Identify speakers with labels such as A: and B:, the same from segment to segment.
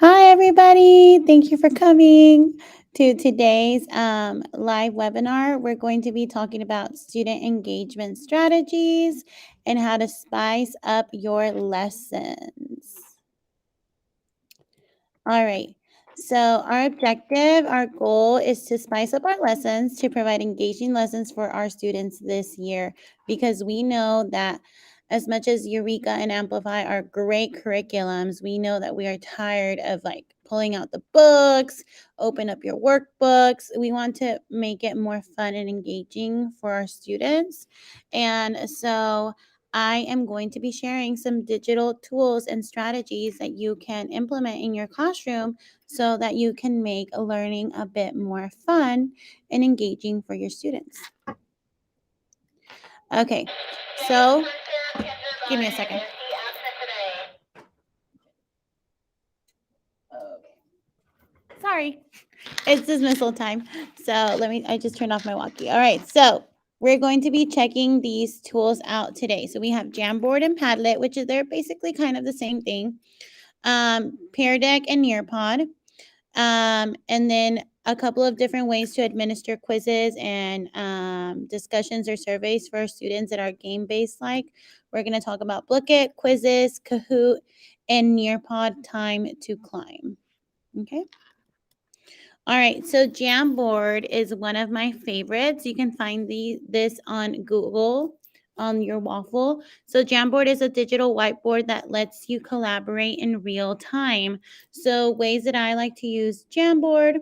A: Hi, everybody. Thank you for coming to today's live webinar. We're going to be talking about student engagement strategies and how to spice up your lessons. All right. So our goal is to spice up our lessons to provide engaging lessons for our students this year, because we know that as much as Eureka and Amplify are great curriculums, we know that we are tired of pulling out the books, open up your workbooks. We want to make it more fun and engaging for our students. And so I am going to be sharing some digital tools and strategies that you can implement in your classroom so that you can make learning a bit more fun and engaging for your students. Okay, so give me a second. Okay. Sorry, it's dismissal time. So I just turned off my walkie. All right, so we're going to be checking these tools out today. So we have Jamboard and Padlet, which they're basically kind of the same thing. Pear Deck and Nearpod. And then a couple of different ways to administer quizzes and discussions or surveys for students that are game-based We're going to talk about Blooket, Quizizz, Kahoot, and Nearpod Time to Climb. Okay. All right, so Jamboard is one of my favorites. You can find this on Google on your waffle. So Jamboard is a digital whiteboard that lets you collaborate in real time. So ways that I like to use Jamboard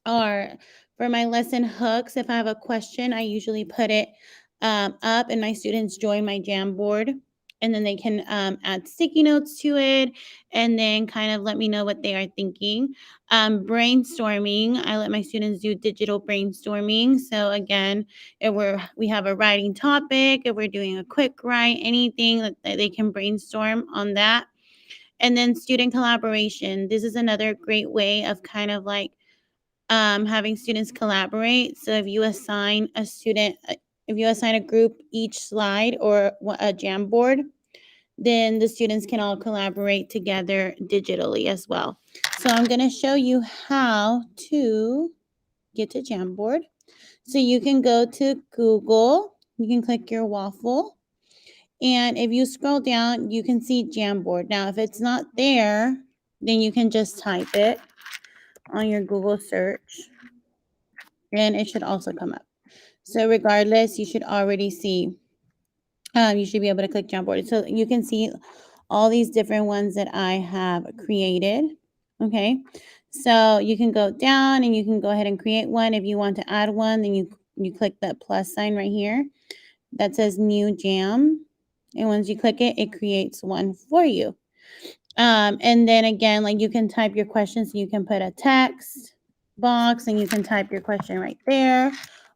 A: are for my lesson hooks. If I have a question, I usually put it up and my students join my Jamboard. And then they can add sticky notes to it and then kind of let me know what they are thinking. Brainstorming, I let my students do digital brainstorming. So again, if we have a writing topic, if we're doing a quick write, anything that they can brainstorm on that. And then student collaboration. This is another great way of kind of having students collaborate. So if you assign a group each slide or a Jamboard, then the students can all collaborate together digitally as well. So I'm going to show you how to get to Jamboard. So you can go to Google, you can click your waffle, and if you scroll down, you can see Jamboard. Now, if it's not there, then you can just type it on your Google search, and it should also come up. So regardless, you should already see, you should be able to click Jamboard. So you can see all these different ones that I have created. Okay, so you can go down and you can go ahead and create one. If you want to add one, then you click that plus sign right here that says new jam. And once you click it, it creates one for you. And then again, you can type your questions. So you can put a text box and you can type your question right there.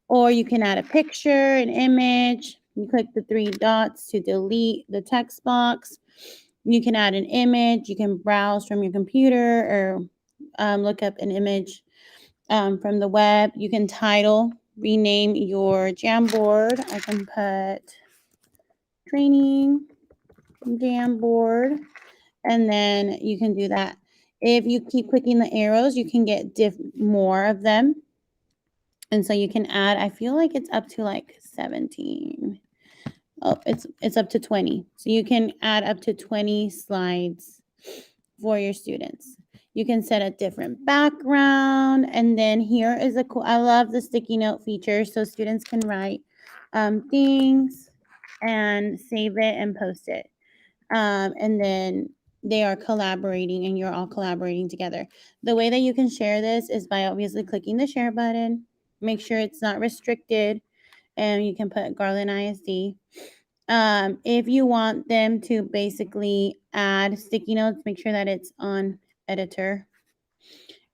A: Or you can add a picture, an image. You click the three dots to delete the text box. You can add an image. You can browse from your computer or look up an image from the web. You can rename your Jamboard. I can put training Jamboard, and then you can do that. If you keep clicking the arrows, you can get more of them. And so you can add, I feel like it's up to 17. Oh, it's up to 20. So you can add up to 20 slides for your students. You can set a different background. And then here is I love the sticky note feature. So students can write things and save it and post it. And then they are collaborating and you're all collaborating together. The way that you can share this is by obviously clicking the share button. Make sure it's not restricted, and you can put Garland ISD. If you want them to basically add sticky notes, make sure that it's on editor.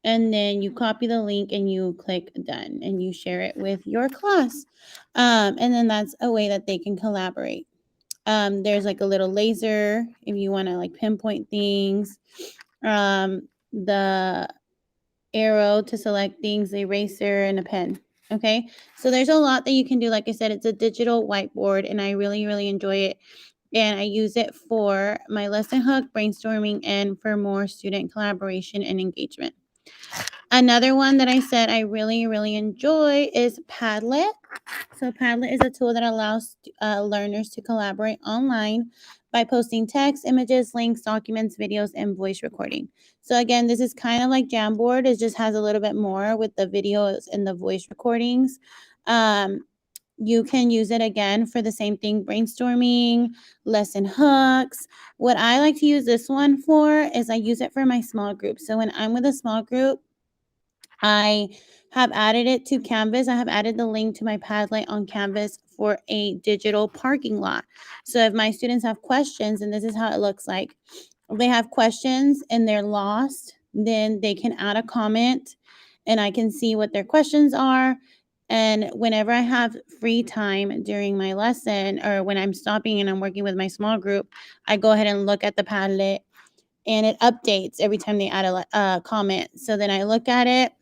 A: And then you copy the link and you click done and you share it with your class. And then that's a way that they can collaborate. There's a little laser if you want to pinpoint things. The arrow to select things, the eraser, and a pen. Okay, so there's a lot that you can do. Like I said, it's a digital whiteboard, and I really, really enjoy it. and I use it for my lesson hook, brainstorming, and for more student collaboration and engagement. Another one that I said I really, really enjoy is Padlet. So Padlet is a tool that allows learners to collaborate online by posting text, images, links, documents, videos, and voice recording. So again, this is kind of like Jamboard. It just has a little bit more with the videos and the voice recordings. You can use it again for the same thing, brainstorming, lesson hooks. What I like to use this one for is I use it for my small group. So when I'm with a small group, I have added it to Canvas. I have added the link to my Padlet on Canvas for a digital parking lot. So if my students have questions, and this is how it looks like, if they have questions and they're lost, then they can add a comment and I can see what their questions are. And whenever I have free time during my lesson or when I'm stopping and I'm working with my small group, I go ahead and look at the Padlet and it updates every time they add a comment. So then I look at it,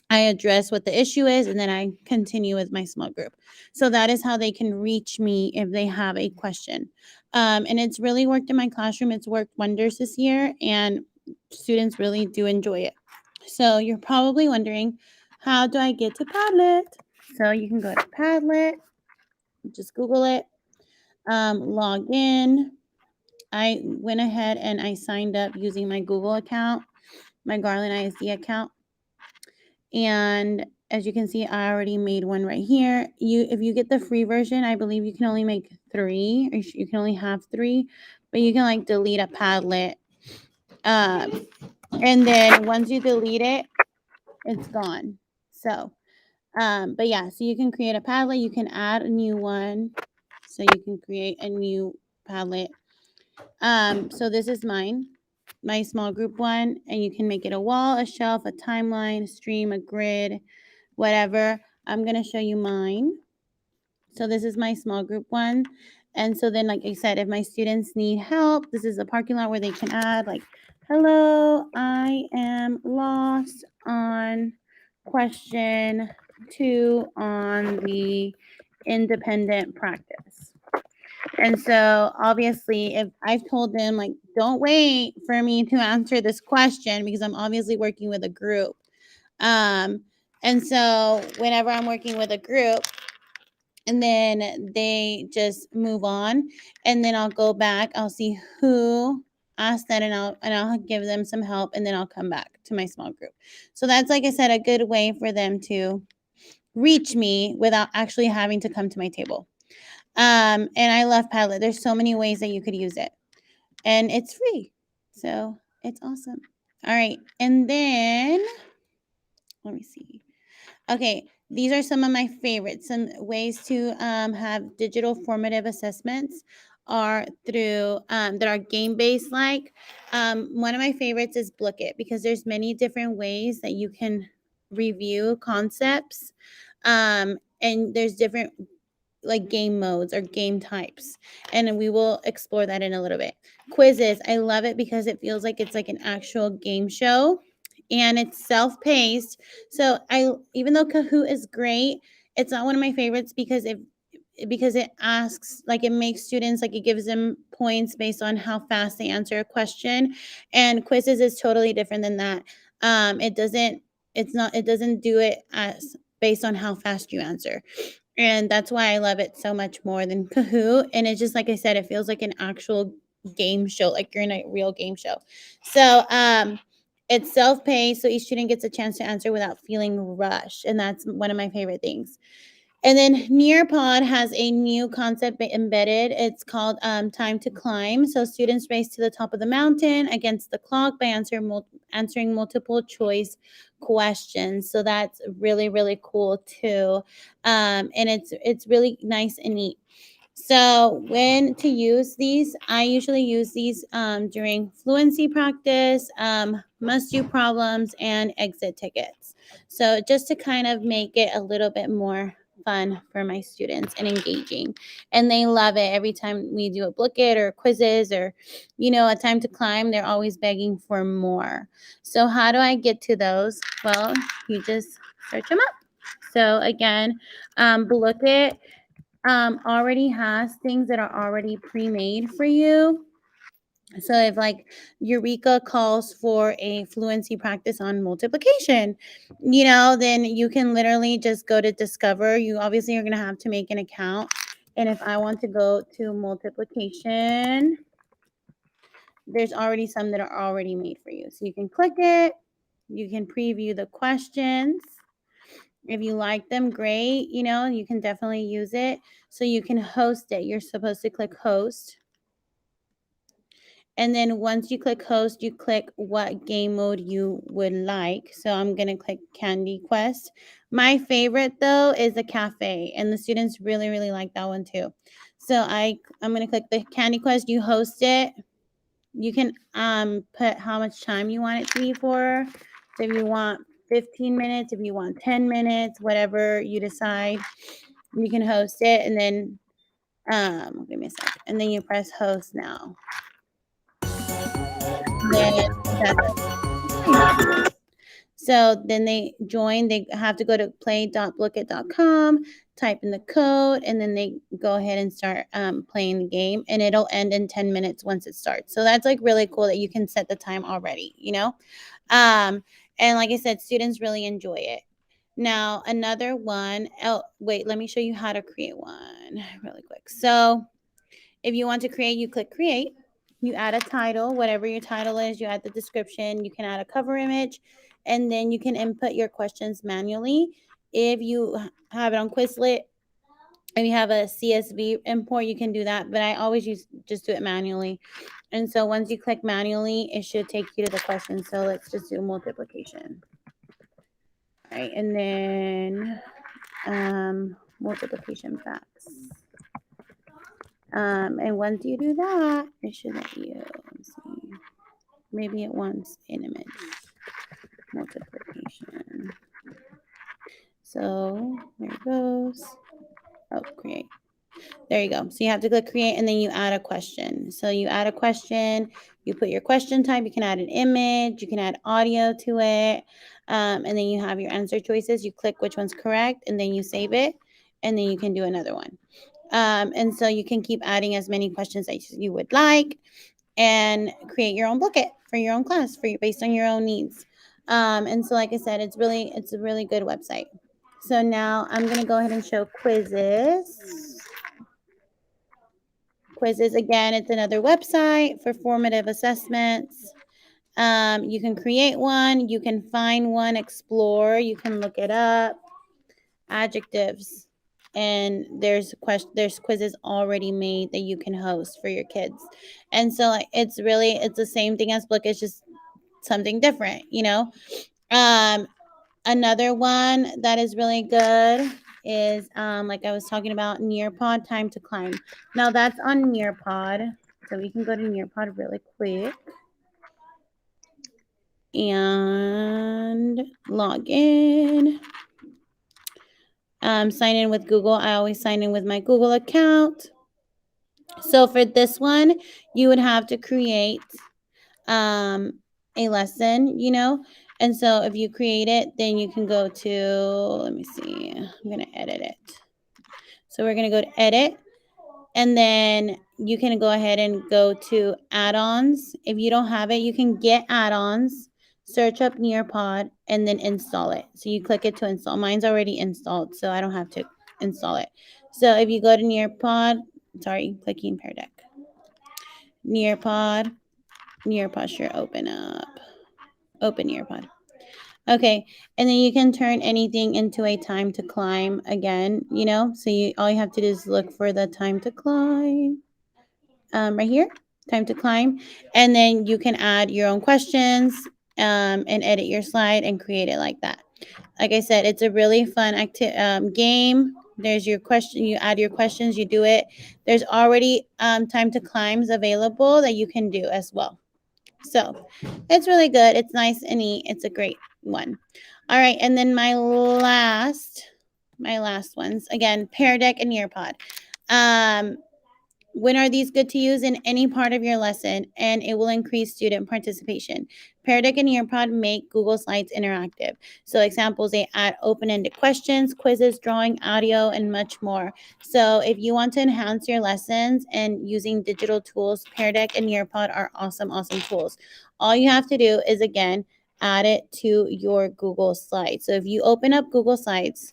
A: I address what the issue is, and then I continue with my small group. So that is how they can reach me if they have a question. And it's really worked in my classroom. It's worked wonders this year, and students really do enjoy it. So you're probably wondering, how do I get to Padlet? So you can go to Padlet, just Google it, log in. I went ahead and I signed up using my Google account, my Garland ISD account. And as you can see, I already made one right here. If you get the free version, I believe you can only make 3, or you can only have 3, but you can like delete a Padlet. And then once you delete it, it's gone. So, but yeah, so you can create a Padlet, you can add a new one. So you can create a new Padlet. So this is mine, my small group one, and you can make it a wall, a shelf, a timeline, a stream, a grid, whatever. I'm going to show you mine. So this is my small group one. And so then, like I said, if my students need help, this is a parking lot where they can add like, hello, I am lost on question 2 on the independent practice. And so obviously, if I've told them like, don't wait for me to answer this question because I'm obviously working with a group. And so whenever I'm working with a group and then they just move on and then I'll go back, I'll see who asked that and I'll give them some help and then I'll come back to my small group. So that's, like I said, a good way for them to reach me without actually having to come to my table. And I love Padlet. There's so many ways that you could use it and it's free. So it's awesome. All right. And then let me see. Okay, these are some of my favorites. Some ways to have digital formative assessments are through that are game-based like. One of my favorites is Blooket because there's many different ways that you can review concepts. And there's different like game modes or game types. And we will explore that in a little bit. Quizizz, I love it because it feels like it's like an actual game show and it's self-paced. So even though Kahoot is great, it's not one of my favorites because it asks, like it makes students, like it gives them points based on how fast they answer a question. And Quizizz is totally different than that. It doesn't do it as based on how fast you answer. And that's why I love it so much more than Kahoot. And it's just, like I said, it feels like an actual game show, like you're in a real game show. So it's self-paced, so each student gets a chance to answer without feeling rushed. And that's one of my favorite things. And then Nearpod has a new concept embedded. It's called Time to Climb. So students race to the top of the mountain against the clock by answering multiple choice questions. So that's really, really cool too. And it's really nice and neat. So when to use these, I usually use these during fluency practice, must-do problems, and exit tickets. So just to kind of make it a little bit more fun for my students and engaging. And they love it every time we do a Blooket or Quizizz or, a Time to Climb. They're always begging for more. So how do I get to those? Well, you just search them up. So again, Blooket already has things that are already pre-made for you. So if like Eureka calls for a fluency practice on multiplication, then you can literally just go to Discover. You obviously are going to have to make an account. And if I want to go to multiplication, there's already some that are already made for you. So you can click it. You can preview the questions. If you like them, great. You can definitely use it. So you can host it. You're supposed to click host. And then once you click host, you click what game mode you would like. So I'm going to click Candy Quest. My favorite, though, is the cafe. And the students really, really like that one, too. So I'm going to click the Candy Quest. You host it. You can put how much time you want it to be for. So if you want 15 minutes, if you want 10 minutes, whatever you decide, you can host it. And then, give me a sec. And then you press host now. So then they join. They have to go to play.blooket.com, type in the code, and then they go ahead and start playing the game. And it'll end in 10 minutes once it starts. So that's like really cool that you can set the time already, And like I said, students really enjoy it. Now, another one. Oh, wait, let me show you how to create one really quick. So if you want to create, you click create. You add a title, whatever your title is, you add the description, you can add a cover image, and then you can input your questions manually. If you have it on Quizlet, and you have a CSV import, you can do that, but I always just do it manually. And so once you click manually, it should take you to the question. So let's just do multiplication. All right, and then multiplication facts. And once you do that, it should let you, let's see, maybe it wants an image, multiplication. So there it goes. Oh, create. There you go. So you have to click create and then you add a question. So you add a question, you put your question type, you can add an image, you can add audio to it. And then you have your answer choices. You click which one's correct and then you save it and then you can do another one. And so you can keep adding as many questions as you would like and create your own Blooket for your own class based on your own needs. And so, like I said, it's a really good website. So now I'm going to go ahead and show Quizizz. Quizizz, again, it's another website for formative assessments. You can create one, you can find one, explore, you can look it up, adjectives. And there's quizzes already made that you can host for your kids. And so it's the same thing as Blooket, it's just something different, Another one that is really good is like I was talking about, Nearpod, Time to Climb. Now that's on Nearpod. So we can go to Nearpod really quick and log in. Sign in with Google. I always sign in with my Google account. So for this one, you would have to create a lesson, And so if you create it, then you can go to, let me see, I'm going to edit it. So we're going to go to edit. And then you can go ahead and go to add-ons. If you don't have it, you can get add-ons, search up Nearpod, and then install it. So you click it to install. Mine's already installed, so I don't have to install it. So if you go to Nearpod, clicking Pear Deck. Nearpod should open up. Open Nearpod. Okay, and then you can turn anything into a time to climb again, So all you have to do is look for the time to climb. Right here, time to climb. And then you can add your own questions and edit your slide and create it like that. Like I said, it's a really fun game. There's your question. You add your questions. You do it. There's already time to climbs available that you can do as well. So it's really good. It's nice and neat. It's a great one. All right. And then my last ones, again, Pear Deck and Nearpod. When are these good to use? In any part of your lesson, and it will increase student participation. Pear Deck and Nearpod make Google Slides interactive. So examples, they add open-ended questions, quizzes, drawing, audio, and much more. So if you want to enhance your lessons and using digital tools, Pear Deck and Nearpod are awesome, awesome tools. All you have to do is, again, add it to your Google Slides. So if you open up Google Slides,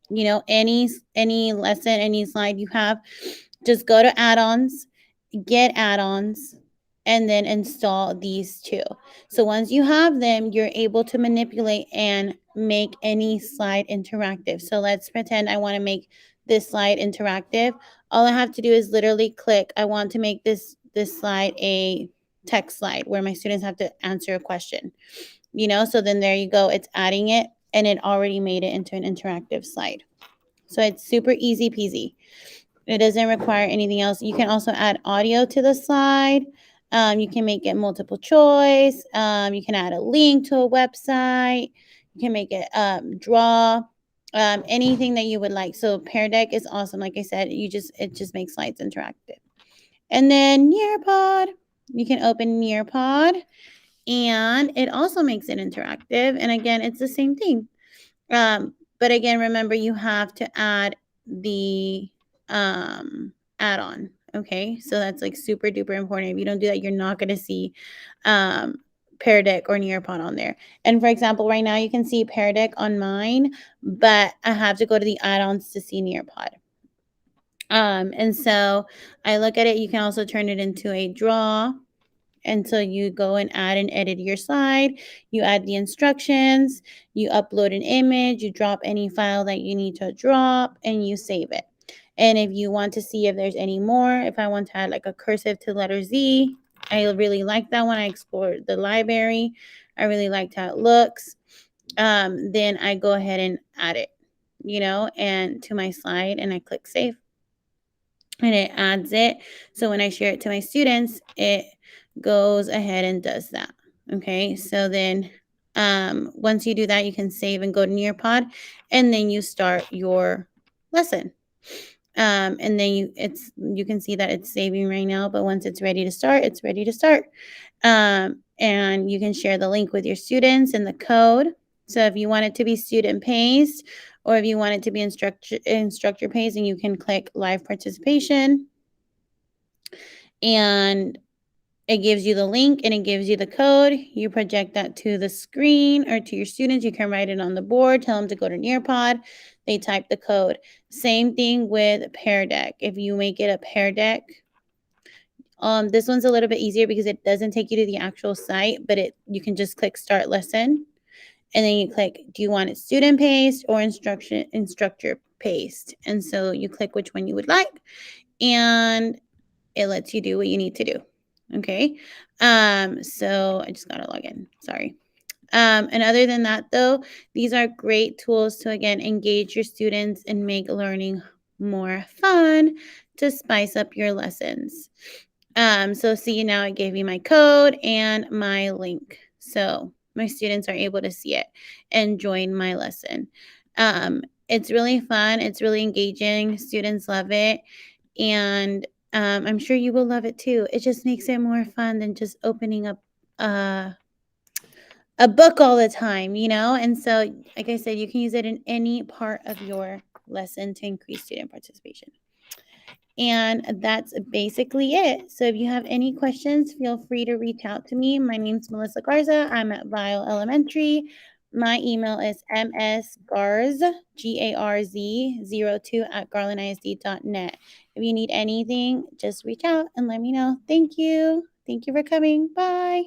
A: you know, any lesson, any slide you have, just go to add-ons, get add-ons, and then install these two. So once you have them, you're able to manipulate and make any slide interactive. So let's pretend I want to make this slide interactive. All I have to do is literally click, I want to make this slide a text slide where my students have to answer a question. You know, so then there you go, it's adding it, and it already made it into an interactive slide. So it's super easy peasy. It doesn't require anything else. You can also add audio to the slide. You can make it multiple choice. You can add a link to a website. You can make it draw, anything that you would like. So Pear Deck is awesome. Like I said, it just makes slides interactive. And then Nearpod, you can open Nearpod, and it also makes it interactive. And again, it's the same thing. But again, remember, you have to add the add-on. Okay, so that's like super duper important. If you don't do that, you're not going to see Pear Deck or Nearpod on there. And for example, right now you can see Pear Deck on mine, but I have to go to the add-ons to see Nearpod. And so I look at it. You can also turn it into a draw. And so you go and add and edit your slide, you add the instructions, you upload an image, you drop any file that you need to drop, and you save it. And if you want to see if there's any more, if I want to add like a cursive to letter Z, I really like that one. I explored the library. I really liked how it looks. Then I go ahead and add it, you know, and to my slide, and I click save. And it adds it. So when I share it to my students, it goes ahead and does that. Okay, so then once you do that, you can save and go to Nearpod, and then you start your lesson. And then you can see that it's saving right now, but once it's ready to start, it's ready to start. And you can share the link with your students and the code. So if you want it to be student-paced, or if you want it to be instructor-paced, and you can click live participation, and it gives you the link and it gives you the code. You project that to the screen or to your students. You can write it on the board, tell them to go to Nearpod. They type the code. Same thing with Pear Deck. If you make it a Pear Deck, this one's a little bit easier because it doesn't take you to the actual site, but you can just click start lesson. And then you click, do you want it student-paced or instructor-paced? And so you click which one you would like, and it lets you do what you need to do. Okay. So I just got to log in. Sorry. And other than that, though, these are great tools to, again, engage your students and make learning more fun to spice up your lessons. So see, now it gave me my code and my link. So my students are able to see it and join my lesson. It's really fun. It's really engaging. Students love it. And I'm sure you will love it too. It just makes it more fun than just opening up a book all the time, you know? And so, like I said, you can use it in any part of your lesson to increase student participation. And that's basically it. So if you have any questions, feel free to reach out to me. My name's Melissa Garza. I'm at Vial Elementary. My email is msgarz, GARZ02 @garlandisd.net. If you need anything, just reach out and let me know. Thank you. Thank you for coming. Bye.